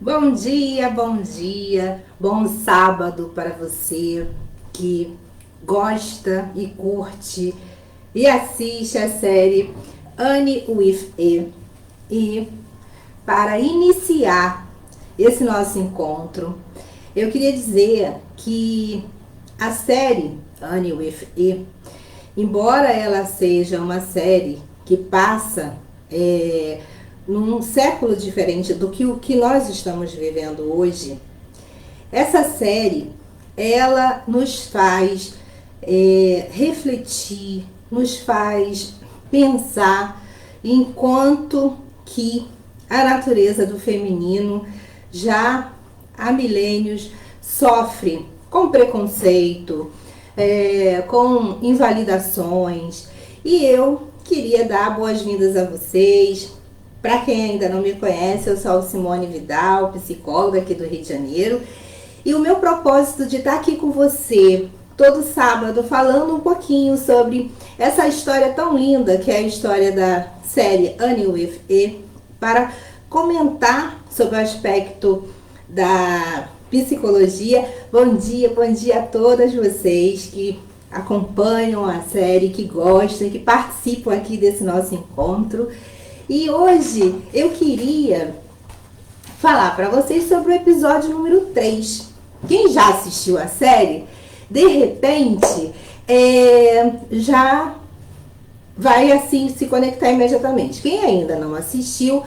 Bom dia, bom sábado para você que gosta e curte e assiste a série Anne with E. E para iniciar esse nosso encontro, eu queria dizer que a série Anne with E, embora ela seja uma série que passa num século diferente do que o que nós estamos vivendo hoje, essa série ela nos faz refletir, nos faz pensar enquanto que a natureza do feminino já há milênios sofre com preconceito, com invalidações. E eu queria dar boas-vindas a vocês. Para quem ainda não me conhece, eu sou a Simone Vidal, psicóloga aqui do Rio de Janeiro. E o meu propósito de estar aqui com você todo sábado falando um pouquinho sobre essa história tão linda que é a história da série Anne with E, para comentar sobre o aspecto da psicologia. Bom dia a todas vocês que acompanham a série, que gostam, que participam aqui desse nosso encontro. E hoje eu queria falar para vocês sobre o episódio número 3. Quem já assistiu a série, de repente, já vai assim se conectar imediatamente. Quem ainda não assistiu,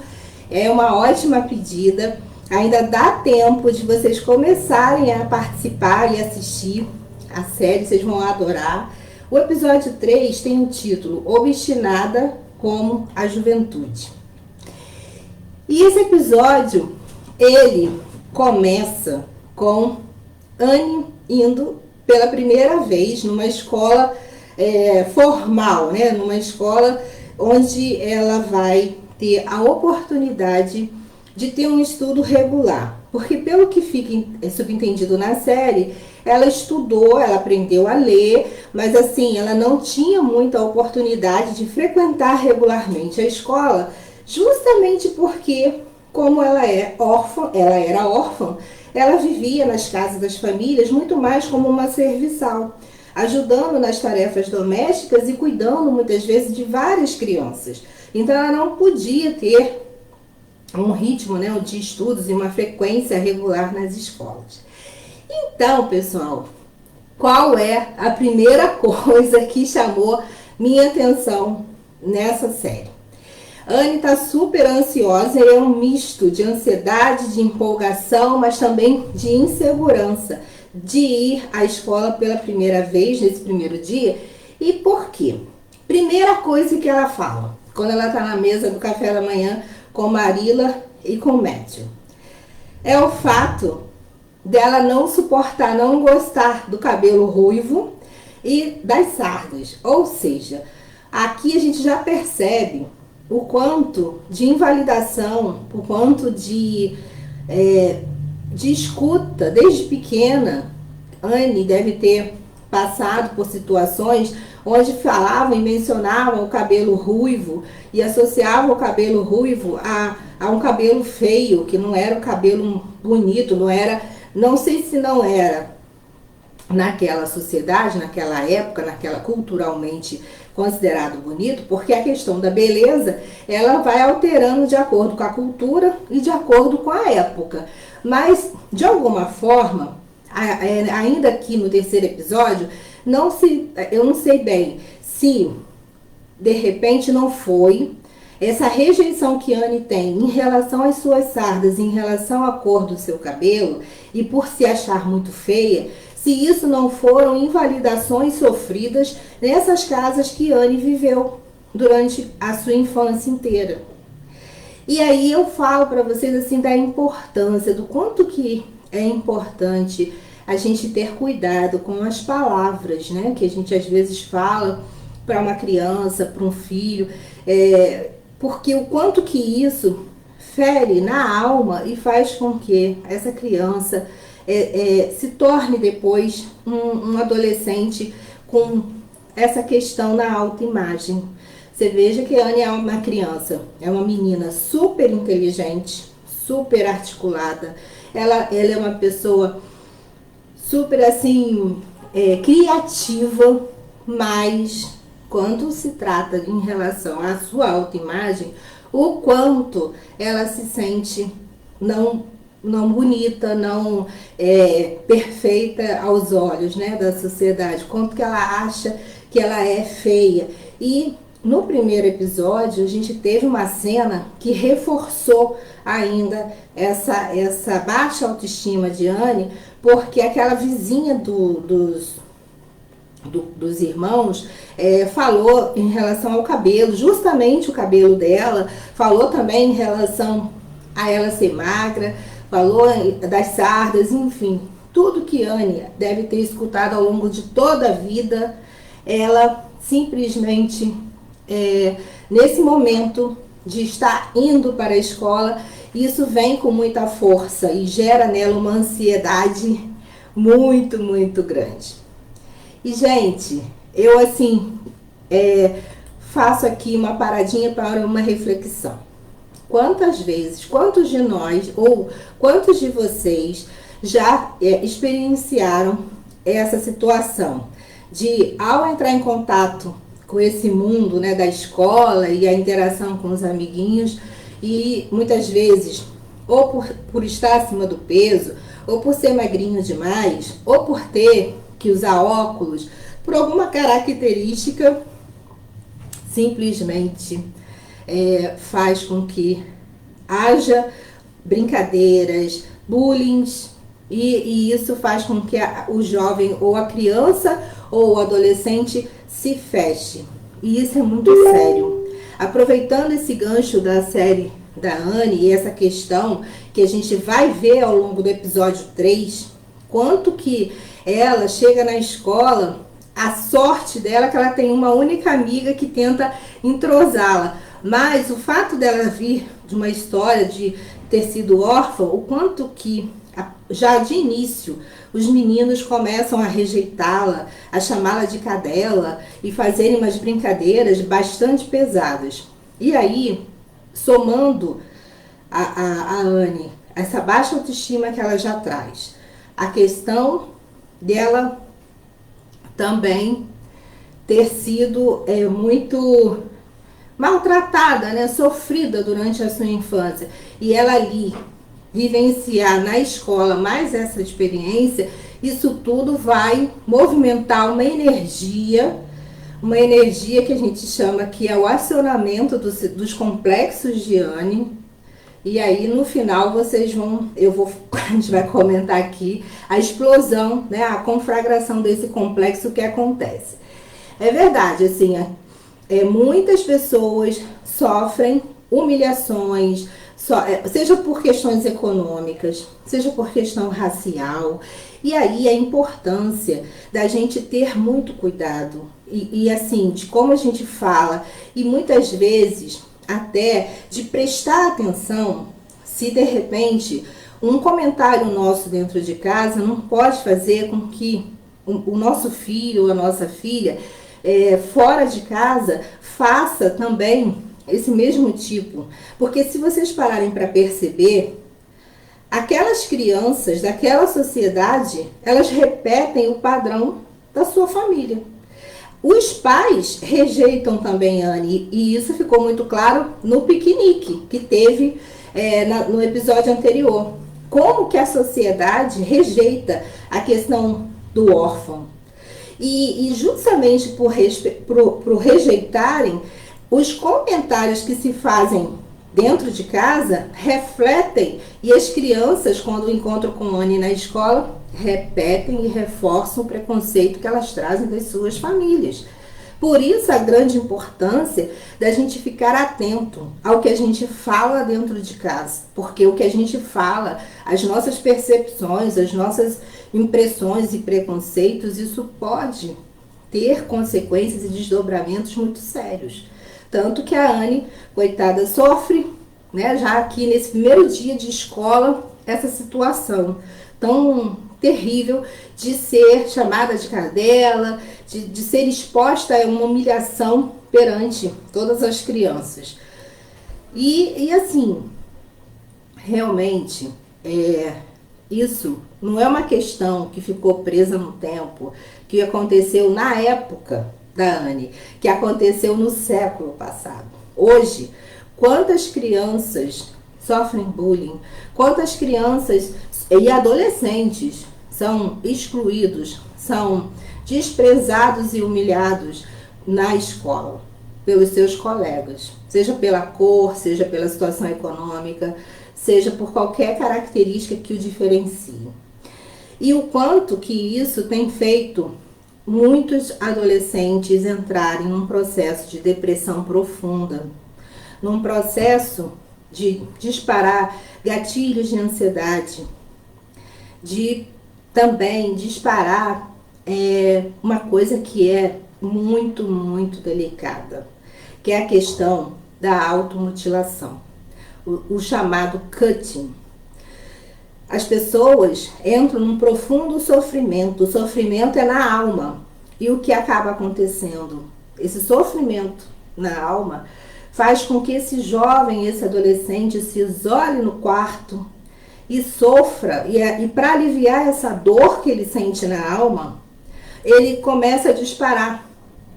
é uma ótima pedida. Ainda dá tempo de vocês começarem a participar e assistir a série, vocês vão adorar. O episódio 3 tem o título Obstinada como a Juventude. E esse episódio, ele começa com Anne indo pela primeira vez numa escola formal, né? Numa escola onde ela vai ter a oportunidade de ter um estudo regular. Porque pelo que fica subentendido na série, ela estudou, ela aprendeu a ler, mas assim, ela não tinha muita oportunidade de frequentar regularmente a escola, justamente porque, como ela era órfã, ela vivia nas casas das famílias muito mais como uma serviçal, ajudando nas tarefas domésticas e cuidando muitas vezes de várias crianças. Então ela não podia ter um ritmo, né, de estudos e uma frequência regular nas escolas. Então, pessoal, qual é a primeira coisa que chamou minha atenção nessa série? Anne está super ansiosa, é um misto de ansiedade, de empolgação, mas também de insegurança de ir à escola pela primeira vez, nesse primeiro dia. E por quê? Primeira coisa que ela fala, quando ela está na mesa do café da manhã com Marilla e com Matthew, é o fato dela não suportar, não gostar do cabelo ruivo e das sardas. Ou seja, aqui a gente já percebe o quanto de invalidação, o quanto de escuta desde pequena. Anne deve ter passado por situações onde falavam e mencionavam o cabelo ruivo e associavam o cabelo ruivo a um cabelo feio, que não era um cabelo bonito, não sei se não era naquela sociedade, naquela época, culturalmente considerado bonito, porque a questão da beleza, ela vai alterando de acordo com a cultura e de acordo com a época. Mas, de alguma forma, ainda aqui no terceiro episódio, eu não sei bem se de repente não foi essa rejeição que Anne tem em relação às suas sardas, em relação à cor do seu cabelo, e por se achar muito feia, se isso não foram invalidações sofridas nessas casas que Anne viveu durante a sua infância inteira. E aí eu falo para vocês assim da importância, do quanto que é importante a gente ter cuidado com as palavras, né, que a gente às vezes fala para uma criança, para um filho, porque o quanto que isso fere na alma e faz com que essa criança se torne depois um adolescente com essa questão na autoimagem. Você veja que a Anne é uma criança, é uma menina super inteligente, super articulada, ela é uma pessoa super assim, criativa, mas quando se trata em relação à sua autoimagem, o quanto ela se sente não bonita, não perfeita aos olhos, né, da sociedade, quanto que ela acha que ela é feia. E no primeiro episódio a gente teve uma cena que reforçou ainda essa baixa autoestima de Anne, porque aquela vizinha dos irmãos falou em relação ao cabelo, justamente o cabelo dela, falou também em relação a ela ser magra, falou das sardas, enfim, tudo que Anne deve ter escutado ao longo de toda a vida, ela simplesmente, nesse momento de estar indo para a escola, isso vem com muita força e gera nela uma ansiedade muito, muito grande. E, gente, eu assim, faço aqui uma paradinha para uma reflexão. Quantas vezes, quantos de nós ou quantos de vocês já experienciaram essa situação de, ao entrar em contato com esse mundo, né, da escola e a interação com os amiguinhos, e muitas vezes, ou por estar acima do peso, ou por ser magrinho demais, ou por ter que usar óculos, por alguma característica, simplesmente faz com que haja brincadeiras, bullying, e isso faz com que o jovem, ou a criança, ou o adolescente se feche. E isso é muito sério. Aproveitando esse gancho da série da Anne e essa questão que a gente vai ver ao longo do episódio 3, quanto que ela chega na escola, a sorte dela é que ela tem uma única amiga que tenta entrosá-la. Mas o fato dela vir de uma história de ter sido órfã, o quanto que já de início os meninos começam a rejeitá-la, a chamá-la de cadela e fazerem umas brincadeiras bastante pesadas. E aí, somando a Anne, essa baixa autoestima que ela já traz, a questão dela também ter sido muito maltratada, né, sofrida durante a sua infância, e ela ali vivenciar na escola mais essa experiência, isso tudo vai movimentar uma energia que a gente chama que é o acionamento dos complexos de Anne. E aí no final a gente vai comentar aqui a explosão, né, a conflagração desse complexo que acontece. É verdade, assim, muitas pessoas sofrem humilhações, seja por questões econômicas, seja por questão racial. E aí a importância da gente ter muito cuidado e assim, de como a gente fala, e muitas vezes até de prestar atenção se de repente um comentário nosso dentro de casa não pode fazer com que o nosso filho ou a nossa filha fora de casa faça também esse mesmo tipo. Porque se vocês pararem para perceber, aquelas crianças daquela sociedade, elas repetem o padrão da sua família. Os pais rejeitam também Anne, e isso ficou muito claro no piquenique que teve no episódio anterior. Como que a sociedade rejeita a questão do órfão. E justamente por rejeitarem, os comentários que se fazem dentro de casa refletem, e as crianças, quando encontram com Anne na escola, repetem e reforçam o preconceito que elas trazem das suas famílias. Por isso a grande importância da gente ficar atento ao que a gente fala dentro de casa, porque o que a gente fala, as nossas percepções, as nossas impressões e preconceitos, isso pode ter consequências e desdobramentos muito sérios. Tanto que a Anne, coitada, sofre, né, já aqui nesse primeiro dia de escola, essa situação tão terrível de ser chamada de cadela, de ser exposta a uma humilhação perante todas as crianças. E assim, realmente, isso não é uma questão que ficou presa no tempo, que aconteceu na época da Anne, que aconteceu no século passado. Hoje, quantas crianças sofrem bullying, quantas crianças e adolescentes são excluídos, são desprezados e humilhados na escola pelos seus colegas, seja pela cor, seja pela situação econômica, seja por qualquer característica que o diferencie. E o quanto que isso tem feito muitos adolescentes entrarem num processo de depressão profunda, num processo de disparar gatilhos de ansiedade, de também disparar uma coisa que é muito, muito delicada, que é a questão da automutilação, o chamado cutting. As pessoas entram num profundo sofrimento, o sofrimento é na alma. E o que acaba acontecendo? Esse sofrimento na alma faz com que esse jovem, esse adolescente se isole no quarto e sofra. E para aliviar essa dor que ele sente na alma, ele começa a disparar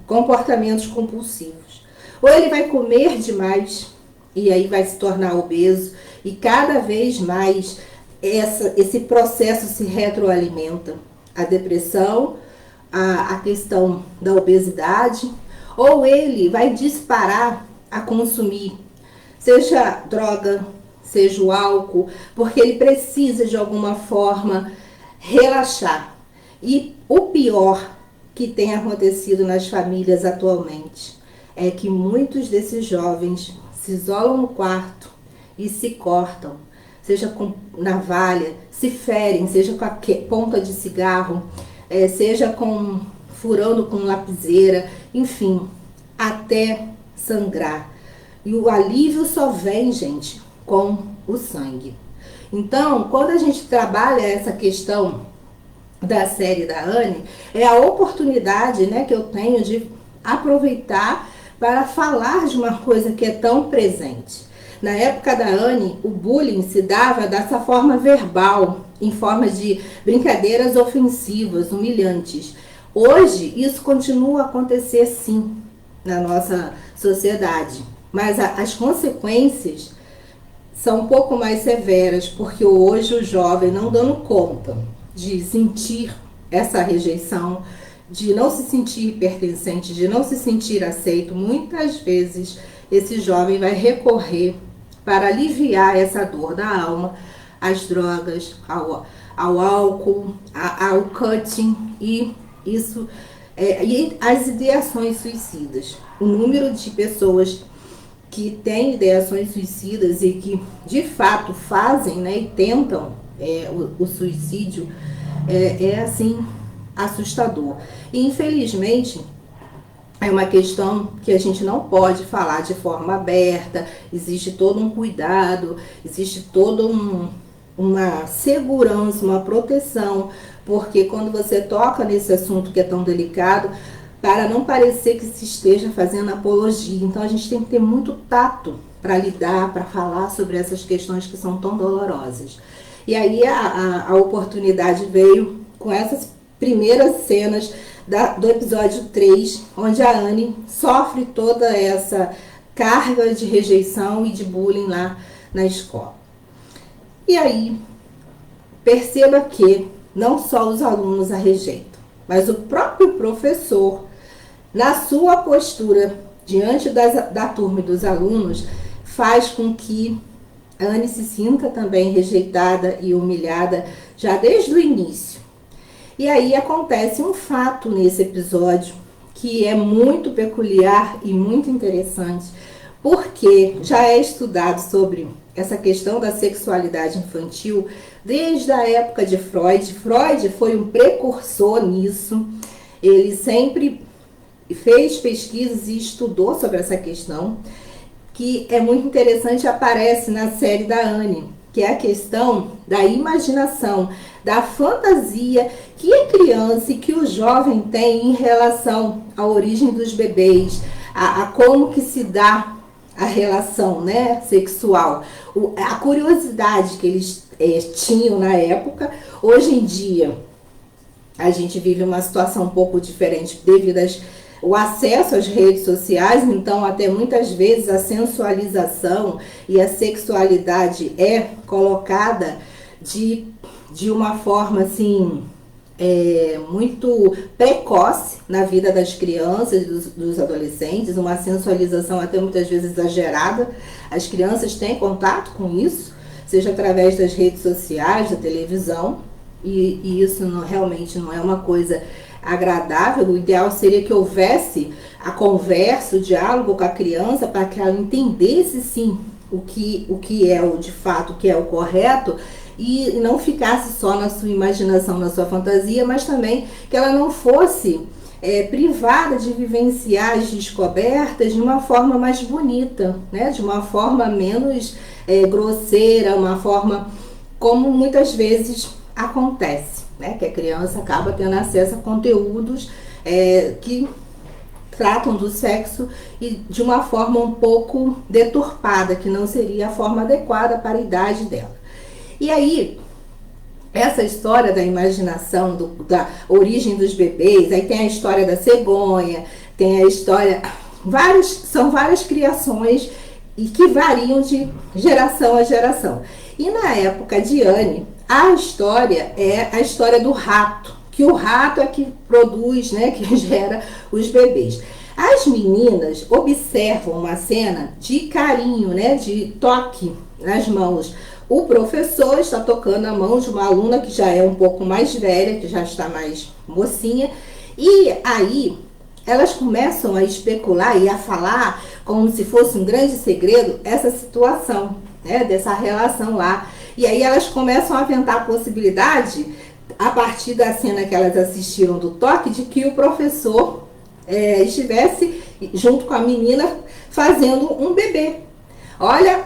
comportamentos compulsivos. Ou ele vai comer demais e aí vai se tornar obeso e cada vez mais esse processo se retroalimenta. A depressão, a questão da obesidade, ou ele vai disparar a consumir, seja droga, seja o álcool, porque ele precisa de alguma forma relaxar. E o pior que tem acontecido nas famílias atualmente é que muitos desses jovens se isolam no quarto e se cortam, seja com navalha, se ferem, seja com a ponta de cigarro, seja furando com lapiseira, enfim, até sangrar. E o alívio só vem, gente, com o sangue. Então, quando a gente trabalha essa questão da série da Anne, é a oportunidade, né, que eu tenho de aproveitar para falar de uma coisa que é tão presente. Na época da Anne, o bullying se dava dessa forma verbal, em forma de brincadeiras ofensivas, humilhantes. Hoje, isso continua a acontecer sim na nossa sociedade, mas as consequências são um pouco mais severas, porque hoje o jovem, não dando conta de sentir essa rejeição, de não se sentir pertencente, de não se sentir aceito, muitas vezes esse jovem vai recorrer para aliviar essa dor da alma, às drogas, ao álcool, ao cutting e isso e as ideações suicidas. O número de pessoas que têm ideações suicidas e que de fato fazem, né, e tentam o suicídio assim assustador. E infelizmente é uma questão que a gente não pode falar de forma aberta, existe todo um cuidado, existe toda uma segurança, uma proteção, porque quando você toca nesse assunto que é tão delicado, para não parecer que se esteja fazendo apologia, então a gente tem que ter muito tato para lidar, para falar sobre essas questões que são tão dolorosas. E aí a oportunidade veio com essas primeiras cenas do episódio 3, onde a Anne sofre toda essa carga de rejeição e de bullying lá na escola. E aí, perceba que não só os alunos a rejeitam, mas o próprio professor, na sua postura diante da turma e dos alunos, faz com que a Anne se sinta também rejeitada e humilhada já desde o início. E aí acontece um fato nesse episódio que é muito peculiar e muito interessante, porque já é estudado sobre essa questão da sexualidade infantil desde a época de Freud. Freud foi um precursor nisso, ele sempre fez pesquisas e estudou sobre essa questão, que é muito interessante, aparece na série da Anne, que é a questão da imaginação, da fantasia que a criança e que o jovem tem em relação à origem dos bebês, a como que se dá a relação, né, sexual, a curiosidade que eles tinham na época. Hoje em dia, a gente vive uma situação um pouco diferente devido o acesso às redes sociais, então até muitas vezes a sensualização e a sexualidade é colocada de uma forma assim muito precoce na vida das crianças, dos adolescentes, uma sensualização até muitas vezes exagerada. As crianças têm contato com isso, seja através das redes sociais, da televisão, e isso realmente não é uma coisa agradável. O ideal seria que houvesse a conversa, o diálogo com a criança, para que ela entendesse sim o que é de fato, o que é o correto, e não ficasse só na sua imaginação, na sua fantasia, mas também que ela não fosse privada de vivenciar as descobertas de uma forma mais bonita, né? De uma forma menos grosseira, uma forma como muitas vezes acontece, né? Que a criança acaba tendo acesso a conteúdos que tratam do sexo e de uma forma um pouco deturpada, que não seria a forma adequada para a idade dela. E aí, essa história da imaginação, da origem dos bebês, aí tem a história da cegonha, tem a história... são várias criações e que variam de geração a geração. E na época de Anne, a história é a história do rato, que o rato é que produz, né, que gera os bebês. As meninas observam uma cena de carinho, né, de toque nas mãos. O professor está tocando a mão de uma aluna que já é um pouco mais velha, que já está mais mocinha, e aí elas começam a especular e a falar como se fosse um grande segredo essa situação, né, dessa relação lá. E aí elas começam a aventar a possibilidade, a partir da cena que elas assistiram do toque, de que o professor estivesse junto com a menina fazendo um bebê. Olha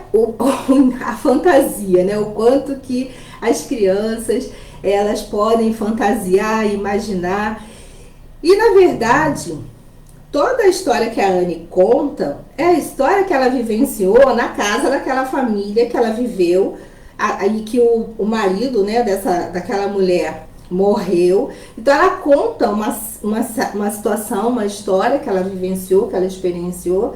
a fantasia, né? O quanto que as crianças elas podem fantasiar, imaginar. E na verdade, toda a história que a Anne conta é a história que ela vivenciou na casa daquela família que ela viveu, aí que o marido, né, daquela mulher morreu. Então ela conta uma situação, uma história que ela vivenciou, que ela experienciou.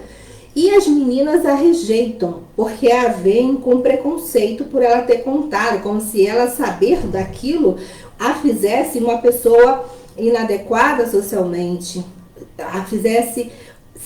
E as meninas a rejeitam, porque a veem com preconceito por ela ter contado, como se ela saber daquilo a fizesse uma pessoa inadequada socialmente, a fizesse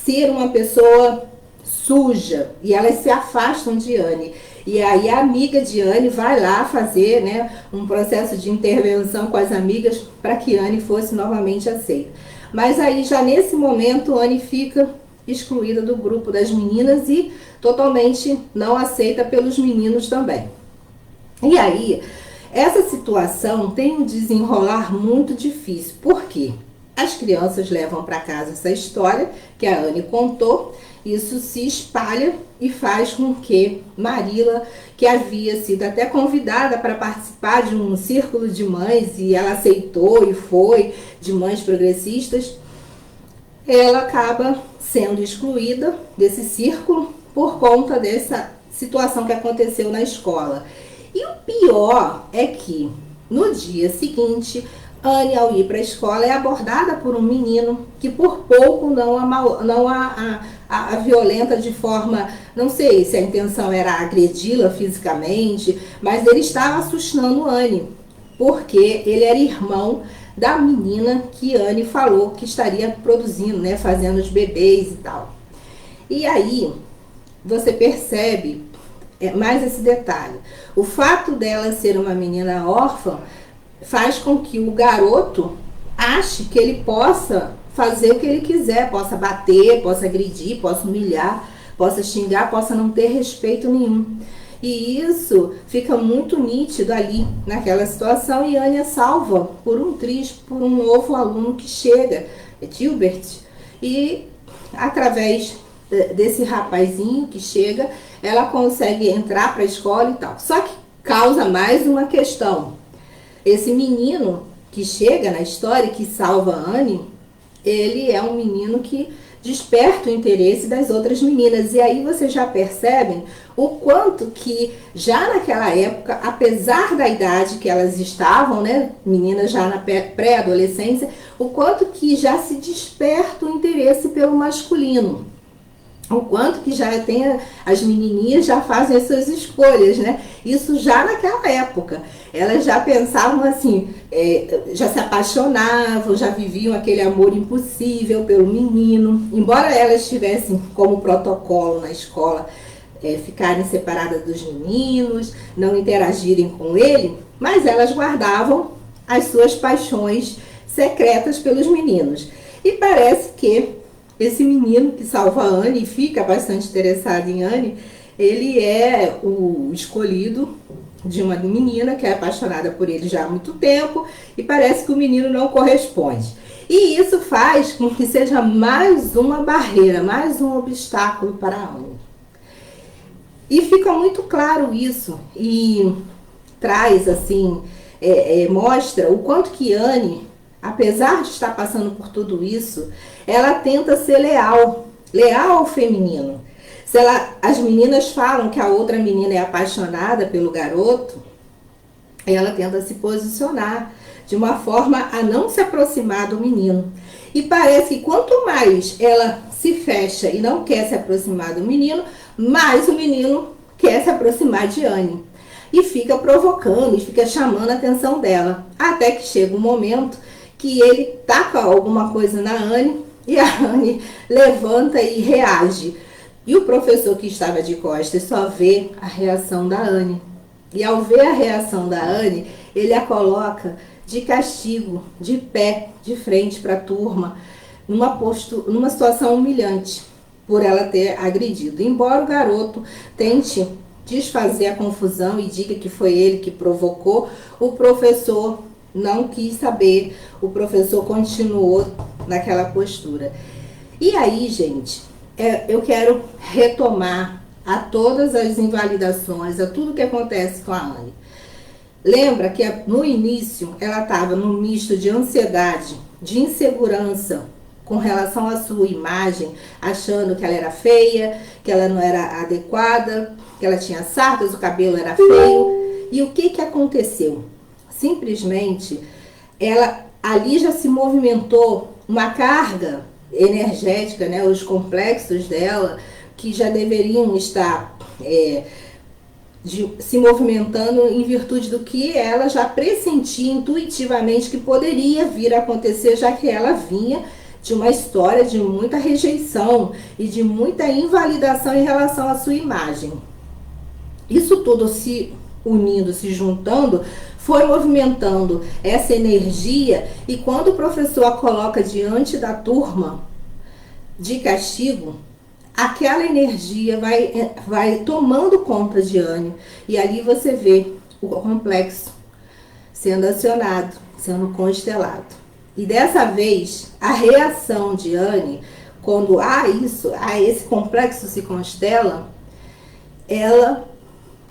ser uma pessoa suja, e elas se afastam de Anne. E aí a amiga de Anne vai lá fazer, né, um processo de intervenção com as amigas para que Anne fosse novamente aceita. Mas aí já nesse momento Anne fica excluída do grupo das meninas e totalmente não aceita pelos meninos também. E aí, essa situação tem um desenrolar muito difícil. Por quê? As crianças levam para casa essa história que a Anne contou, isso se espalha e faz com que Marila, que havia sido até convidada para participar de um círculo de mães, e ela aceitou e foi, de mães progressistas, ela acaba sendo excluída desse círculo por conta dessa situação que aconteceu na escola. E o pior é que no dia seguinte, Anne, ao ir para a escola, é abordada por um menino que por pouco não a violenta de forma, não sei se a intenção era agredi-la fisicamente, mas ele estava assustando Anne, porque ele era irmão da menina que Anne falou que estaria produzindo, né, fazendo os bebês e tal. E aí você percebe mais esse detalhe. O fato dela ser uma menina órfã faz com que o garoto ache que ele possa fazer o que ele quiser, possa bater, possa agredir, possa humilhar, possa xingar, possa não ter respeito nenhum. E isso fica muito nítido ali naquela situação, e Anne é salva por um novo aluno que chega, Gilbert, e através desse rapazinho que chega, ela consegue entrar para a escola e tal. Só que causa mais uma questão. Esse menino que chega na história, que salva Anne, ele é um menino que desperta o interesse das outras meninas. E aí vocês já percebem o quanto que já naquela época, apesar da idade que elas estavam, né, meninas já na pré-adolescência, o quanto que já se desperta o interesse pelo masculino. O quanto que já tem, as menininhas já fazem as suas escolhas, né? Isso já naquela época. Elas já pensavam assim, já se apaixonavam, já viviam aquele amor impossível pelo menino. Embora elas tivessem como protocolo na escola ficarem separadas dos meninos, não interagirem com ele, mas elas guardavam as suas paixões secretas pelos meninos. E parece que esse menino que salva a Anne e fica bastante interessado em Anne, ele é o escolhido de uma menina que é apaixonada por ele já há muito tempo e parece que o menino não corresponde. E isso faz com que seja mais uma barreira, mais um obstáculo para a Anne. E fica muito claro isso e traz assim, mostra o quanto que Anne, apesar de estar passando por tudo isso, ela tenta ser leal ao feminino. As meninas falam que a outra menina é apaixonada pelo garoto, ela tenta se posicionar de uma forma a não se aproximar do menino. E parece que quanto mais ela se fecha e não quer se aproximar do menino, mais o menino quer se aproximar de Anne. E fica provocando, e fica chamando a atenção dela. Até que chega um momento que ele taca alguma coisa na Anne e a Anne levanta e reage. E o professor que estava de costas só vê a reação da Anne. E ao ver a reação da Anne, ele a coloca de castigo, de pé, de frente para a turma, numa situação humilhante por ela ter agredido. Embora o garoto tente desfazer a confusão e diga que foi ele que provocou, o professor não quis saber, o professor continuou naquela postura. E aí, gente, eu quero retomar a todas as invalidações, a tudo que acontece com a Anne. Lembra que no início ela estava num misto de ansiedade, de insegurança com relação à sua imagem, achando que ela era feia, que ela não era adequada, que ela tinha sardas, o cabelo era feio. E o que aconteceu? Simplesmente, ela ali já se movimentou uma carga energética, né, os complexos dela, que já deveriam estar se movimentando em virtude do que ela já pressentia intuitivamente que poderia vir a acontecer, já que ela vinha de uma história de muita rejeição e de muita invalidação em relação à sua imagem. Isso tudo se unindo, se juntando, foi movimentando essa energia, e quando o professor a coloca diante da turma de castigo, aquela energia vai tomando conta de Anne, e ali você vê o complexo sendo acionado, sendo constelado. E dessa vez, a reação de Anne, quando esse complexo se constela, ela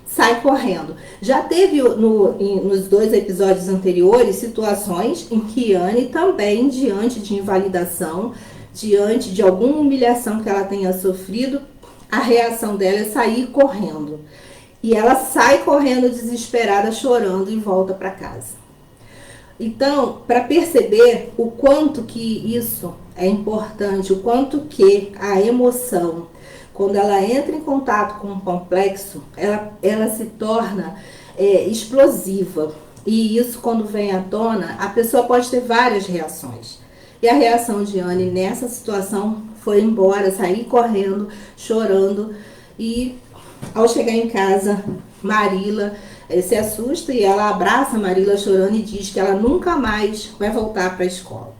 sai correndo. Já teve nos 2 episódios anteriores situações em que Anne também, diante de invalidação, diante de alguma humilhação que ela tenha sofrido, a reação dela é sair correndo. E ela sai correndo desesperada, chorando, e volta para casa. Então, para perceber o quanto que isso é importante, o quanto que a emoção, quando ela entra em contato com um complexo, ela se torna explosiva. E isso, quando vem à tona, a pessoa pode ter várias reações. E a reação de Anne nessa situação foi embora, sair correndo, chorando. E ao chegar em casa, Marila se assusta e ela abraça a Marila chorando e diz que ela nunca mais vai voltar para a escola.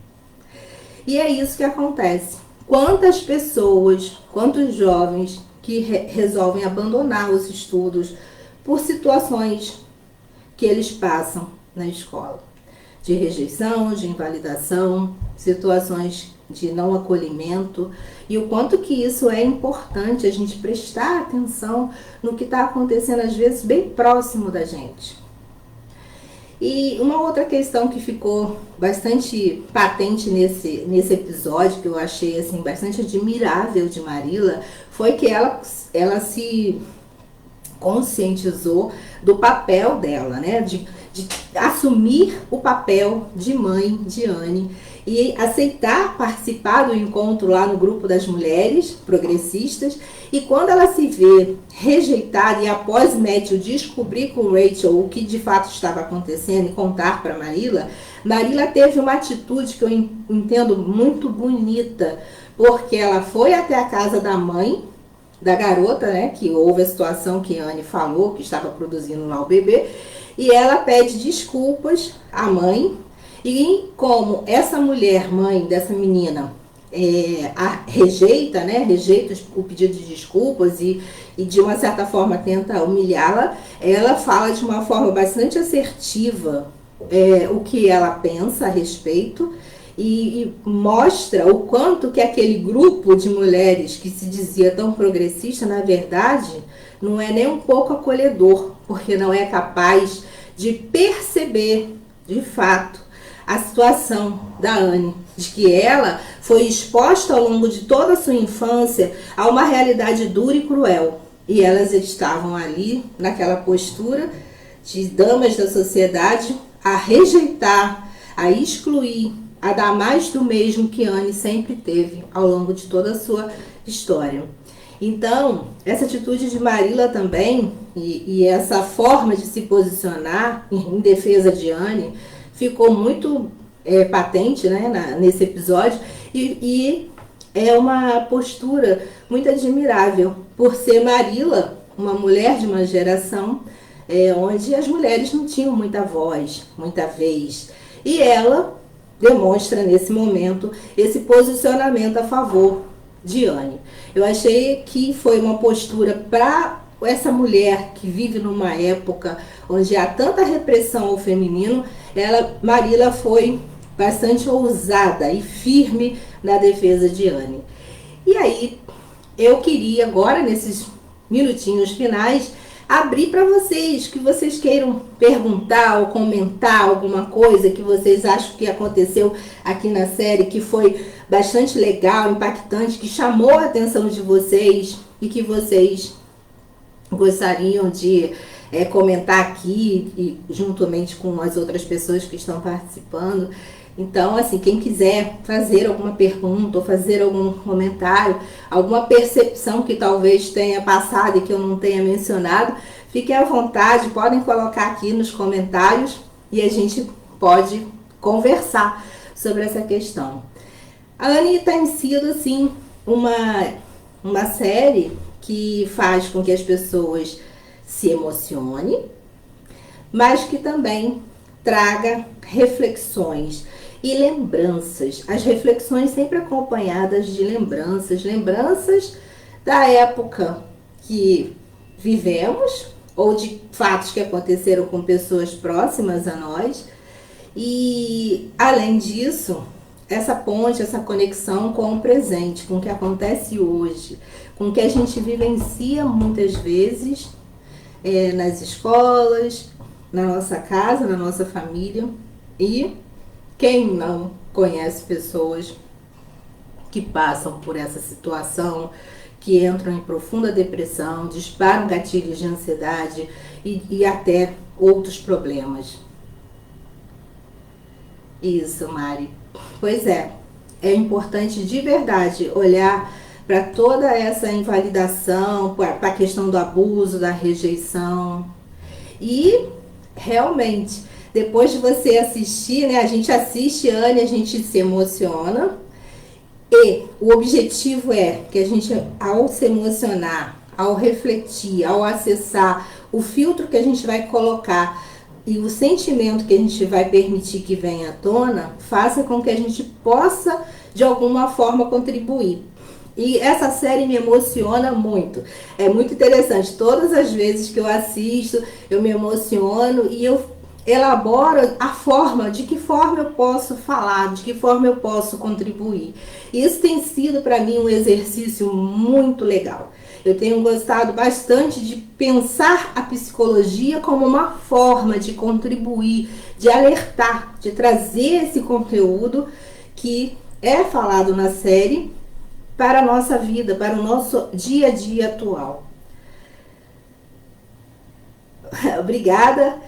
E é isso que acontece. Quantas pessoas, quantos jovens que resolvem abandonar os estudos por situações que eles passam na escola, de rejeição, de invalidação, situações de não acolhimento, e o quanto que isso é importante a gente prestar atenção no que está acontecendo às vezes bem próximo da gente. E uma outra questão que ficou bastante patente nesse episódio, que eu achei assim, bastante admirável de Maríla, foi que ela se conscientizou do papel dela, né? De assumir o papel de mãe de Anne e aceitar participar do encontro lá no grupo das mulheres progressistas. E quando ela se vê rejeitada e após Matthew descobrir com Rachel o que de fato estava acontecendo e contar para Maríla, Maríla teve uma atitude que eu entendo muito bonita, porque ela foi até a casa da mãe da garota, né, que houve a situação que Anne falou, que estava produzindo lá o bebê, e ela pede desculpas à mãe, e como essa mulher, mãe dessa menina, rejeita, né, rejeita o pedido de desculpas e de uma certa forma tenta humilhá-la, ela fala de uma forma bastante assertiva o que ela pensa a respeito, e mostra o quanto que aquele grupo de mulheres que se dizia tão progressista, na verdade, não é nem um pouco acolhedor, porque não é capaz de perceber, de fato, a situação da Anne, de que ela foi exposta ao longo de toda a sua infância a uma realidade dura e cruel. E elas estavam ali, naquela postura de damas da sociedade, a rejeitar, a excluir, a dar mais do mesmo que Anne sempre teve ao longo de toda a sua história. Então, essa atitude de Maríla também, e essa forma de se posicionar em defesa de Anne, ficou muito patente, né, nesse episódio, e é uma postura muito admirável, por ser Maríla uma mulher de uma geração onde as mulheres não tinham muita voz, muita vez, e ela demonstra nesse momento esse posicionamento a favor de Anne. Eu achei que foi uma postura para essa mulher que vive numa época onde há tanta repressão ao feminino. Maríla foi bastante ousada e firme na defesa de Anne. E aí eu queria agora, nesses minutinhos finais, abrir para vocês, que vocês queiram perguntar ou comentar alguma coisa que vocês acham que aconteceu aqui na série, que foi bastante legal, impactante, que chamou a atenção de vocês e que vocês gostariam de comentar aqui, e juntamente com as outras pessoas que estão participando. Então, assim, quem quiser fazer alguma pergunta ou fazer algum comentário, alguma percepção que talvez tenha passado e que eu não tenha mencionado, fiquem à vontade, podem colocar aqui nos comentários e a gente pode conversar sobre essa questão. A Anne tem sido, assim, uma série que faz com que as pessoas se emocionem, mas que também traga reflexões e lembranças. As reflexões sempre acompanhadas de lembranças da época que vivemos ou de fatos que aconteceram com pessoas próximas a nós. E, além disso, essa ponte, essa conexão com o presente, com o que acontece hoje, com o que a gente vivencia muitas vezes nas escolas, na nossa casa, na nossa família. E quem não conhece pessoas que passam por essa situação, que entram em profunda depressão, disparam gatilhos de ansiedade e até outros problemas. Isso, Mari. Pois é importante de verdade olhar para toda essa invalidação, para a questão do abuso, da rejeição. E realmente, depois de você assistir, né, a gente assiste Anne, a gente se emociona. E o objetivo é que a gente, ao se emocionar, ao refletir, ao acessar o filtro que a gente vai colocar e o sentimento que a gente vai permitir que venha à tona, faça com que a gente possa, de alguma forma, contribuir. E essa série me emociona muito. É muito interessante. Todas as vezes que eu assisto, eu me emociono e eu elaboro a forma, de que forma eu posso falar, de que forma eu posso contribuir. Isso tem sido para mim um exercício muito legal. Eu tenho gostado bastante de pensar a psicologia como uma forma de contribuir, de alertar, de trazer esse conteúdo que é falado na série para a nossa vida, para o nosso dia a dia atual. Obrigada.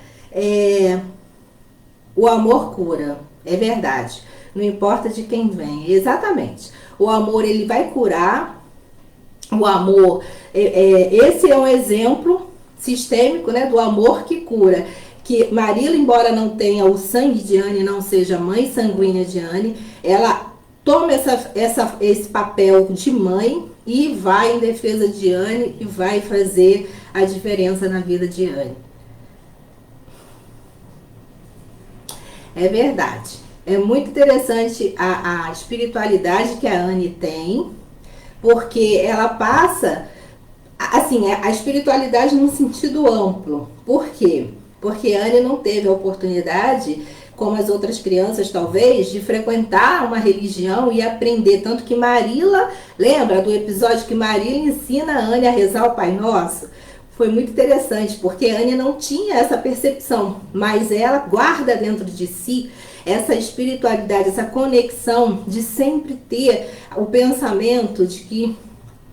O amor cura, é verdade. Não importa de quem vem, exatamente. O amor, ele vai curar. O amor, esse é um exemplo sistêmico, né, do amor que cura. Que Marília, embora não tenha o sangue de Anne, não seja mãe sanguínea de Anne, ela toma esse papel de mãe e vai em defesa de Anne e vai fazer a diferença na vida de Anne. É verdade. É muito interessante a espiritualidade que a Anne tem, porque ela passa, assim, a espiritualidade num sentido amplo. Por quê? Porque a Anne não teve a oportunidade, como as outras crianças talvez, de frequentar uma religião e aprender. Tanto que Marília, lembra do episódio que Marília ensina a Anne a rezar o Pai Nosso? Foi muito interessante, porque a Anne não tinha essa percepção, mas ela guarda dentro de si essa espiritualidade, essa conexão de sempre ter o pensamento de que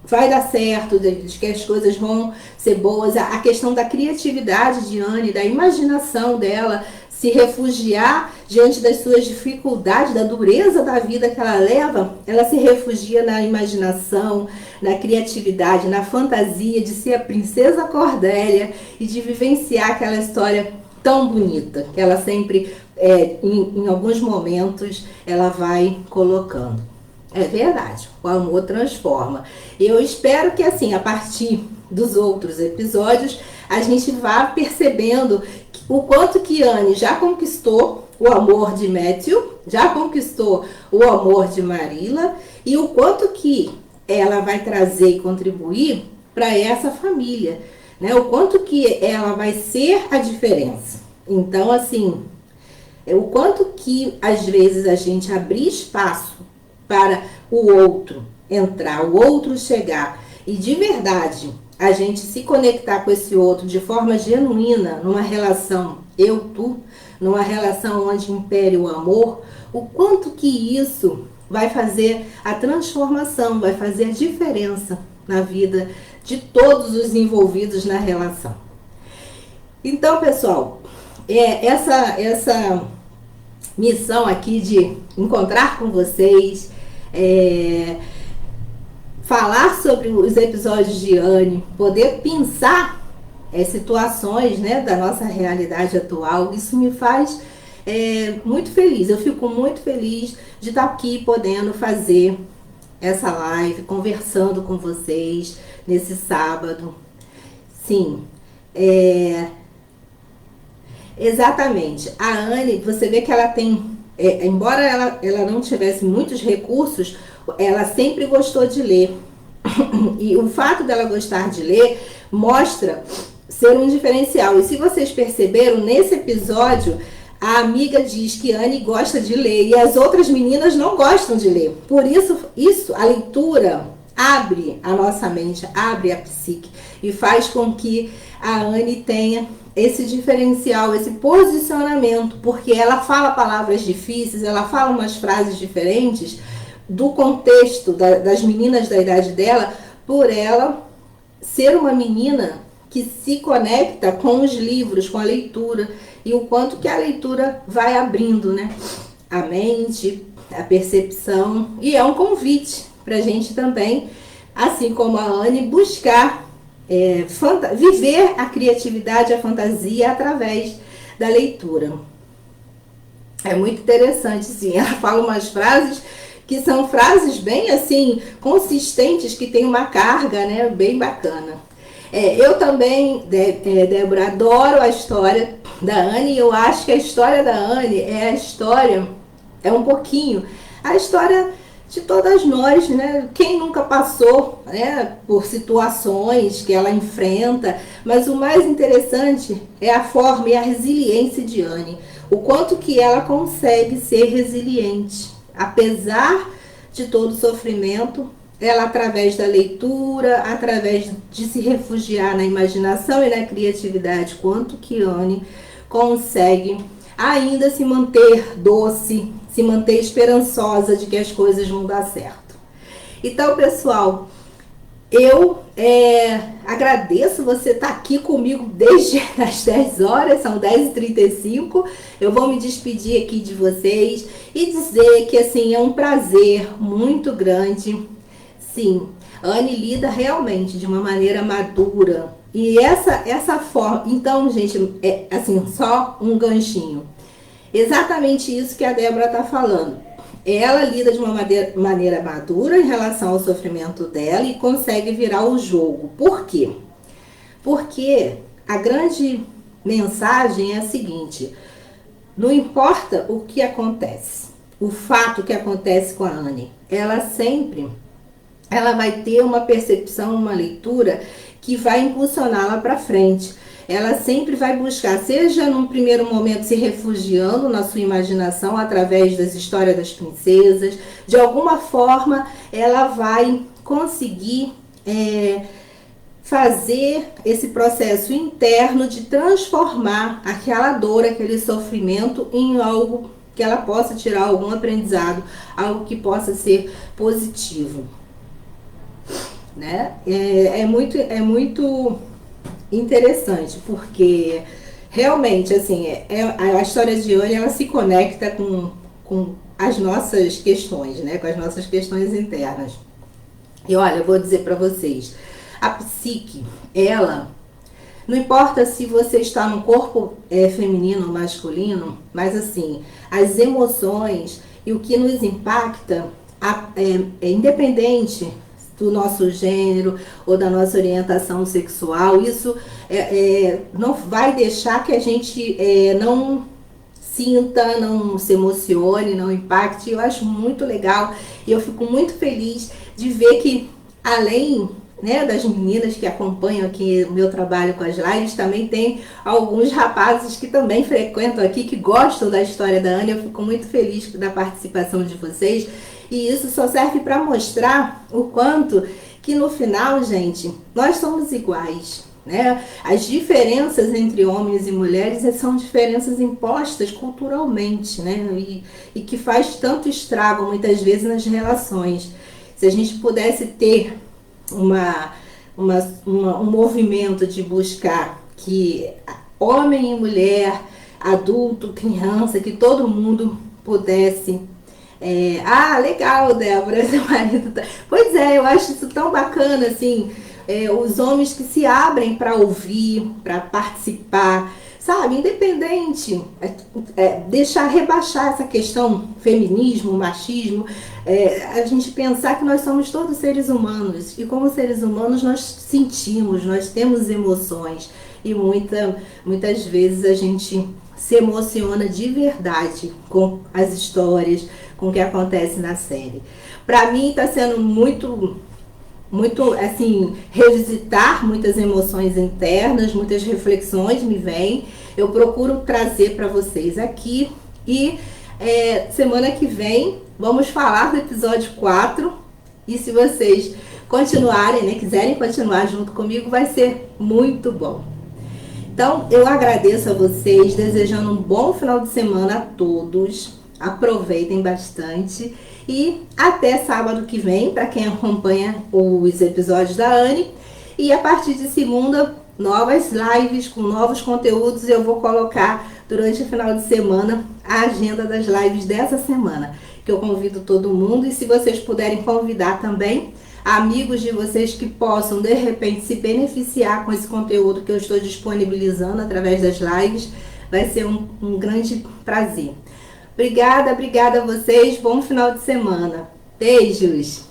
vai dar certo, de que as coisas vão ser boas. A questão da criatividade de Anne, da imaginação dela, se refugiar diante das suas dificuldades, da dureza da vida que ela leva, ela se refugia na imaginação, na criatividade, na fantasia de ser a princesa Cordélia e de vivenciar aquela história tão bonita que ela sempre, em alguns momentos, ela vai colocando. É verdade, o amor transforma. Eu espero que, assim, a partir dos outros episódios, a gente vá percebendo o quanto que Anne já conquistou o amor de Matthew, já conquistou o amor de Marília, e o quanto que ela vai trazer e contribuir para essa família, né? O quanto que ela vai ser a diferença. Então, assim, o quanto que às vezes a gente abrir espaço para o outro entrar, o outro chegar e de verdade a gente se conectar com esse outro de forma genuína, numa relação eu-tu, numa relação onde impere o amor, o quanto que isso vai fazer a transformação, vai fazer a diferença na vida de todos os envolvidos na relação. Então, pessoal, essa missão aqui de encontrar com vocês, falar sobre os episódios de Anne, poder pensar situações, né, da nossa realidade atual, isso me faz muito feliz. Eu fico muito feliz de estar aqui podendo fazer essa live, conversando com vocês nesse sábado. Sim, exatamente. A Anne, você vê que ela tem, embora ela não tivesse muitos recursos, ela sempre gostou de ler. E o fato dela gostar de ler mostra ser um diferencial. E se vocês perceberam, nesse episódio, a amiga diz que Anne gosta de ler e as outras meninas não gostam de ler. Por isso a leitura abre a nossa mente, abre a psique e faz com que a Anne tenha esse diferencial, esse posicionamento, porque ela fala palavras difíceis, ela fala umas frases diferentes do contexto das meninas da idade dela, por ela ser uma menina que se conecta com os livros, com a leitura, e o quanto que a leitura vai abrindo, né, a mente, a percepção, e é um convite para a gente também, assim como a Anne, buscar viver a criatividade, a fantasia através da leitura. É muito interessante, sim. Ela fala umas frases que são frases bem assim consistentes, que tem uma carga, né, bem bacana. Eu também, Débora, adoro a história da Anne. Eu acho que a história da Anne é um pouquinho a história de todas nós, né? Quem nunca passou, né, por situações que ela enfrenta, mas o mais interessante é a forma e a resiliência de Anne, o quanto que ela consegue ser resiliente, apesar de todo o sofrimento, ela, através da leitura, através de se refugiar na imaginação e na criatividade, quanto que Anne consegue ainda se manter doce, se manter esperançosa de que as coisas vão dar certo. Então, pessoal, eu agradeço você estar aqui comigo desde as 10 horas, são 10h35. Eu vou me despedir aqui de vocês e dizer que assim, é um prazer muito grande. Sim, a Anne lida realmente de uma maneira madura. E essa forma, então, gente, é assim, só um ganchinho. Exatamente isso que a Débora está falando. Ela lida de uma maneira madura em relação ao sofrimento dela e consegue virar o jogo. Por quê? Porque a grande mensagem é a seguinte: não importa o que acontece, o fato que acontece com a Anne, ela vai ter uma percepção, uma leitura que vai impulsioná-la para frente. Ela sempre vai buscar, seja num primeiro momento se refugiando na sua imaginação através das histórias das princesas, de alguma forma ela vai conseguir fazer esse processo interno de transformar aquela dor, aquele sofrimento em algo que ela possa tirar algum aprendizado, algo que possa ser positivo. Né? É muito interessante, porque realmente assim, a história de Anne, ela se conecta com as nossas questões, né? Com as nossas questões internas. E olha, eu vou dizer para vocês, a psique, ela, não importa se você está no corpo feminino ou masculino, mas assim, as emoções e o que nos impacta é independente do nosso gênero ou da nossa orientação sexual. Isso não vai deixar que a gente não sinta, não se emocione, não impacte. Eu acho muito legal e eu fico muito feliz de ver que, além, né, das meninas que acompanham aqui o meu trabalho com as lives, também tem alguns rapazes que também frequentam aqui, que gostam da história da Anne. Eu fico muito feliz da participação de vocês. E isso só serve para mostrar o quanto que no final, gente, nós somos iguais, né? As diferenças entre homens e mulheres são diferenças impostas culturalmente, né? E que faz tanto estrago muitas vezes nas relações. Se a gente pudesse ter um movimento de buscar que homem e mulher, adulto, criança, que todo mundo pudesse legal, Débora, seu marido tá... Pois é, eu acho isso tão bacana, assim, os homens que se abrem para ouvir, para participar, sabe, independente, rebaixar essa questão feminismo, machismo, a gente pensar que nós somos todos seres humanos, e como seres humanos nós sentimos, nós temos emoções, e muitas vezes a gente se emociona de verdade com as histórias, com o que acontece na série. Para mim está sendo muito assim, revisitar muitas emoções internas, muitas reflexões me vêm. Eu procuro trazer para vocês aqui e semana que vem vamos falar do episódio 4 e se vocês continuarem, né, quiserem continuar junto comigo, vai ser muito bom. Então, eu agradeço a vocês, desejando um bom final de semana a todos. Aproveitem bastante e até sábado que vem, para quem acompanha os episódios da Anne. E a partir de segunda, novas lives com novos conteúdos. Eu vou colocar durante o final de semana a agenda das lives dessa semana, que eu convido todo mundo. E se vocês puderem convidar também amigos de vocês que possam, de repente, se beneficiar com esse conteúdo que eu estou disponibilizando através das lives, vai ser um grande prazer. Obrigada a vocês. Bom final de semana. Beijos!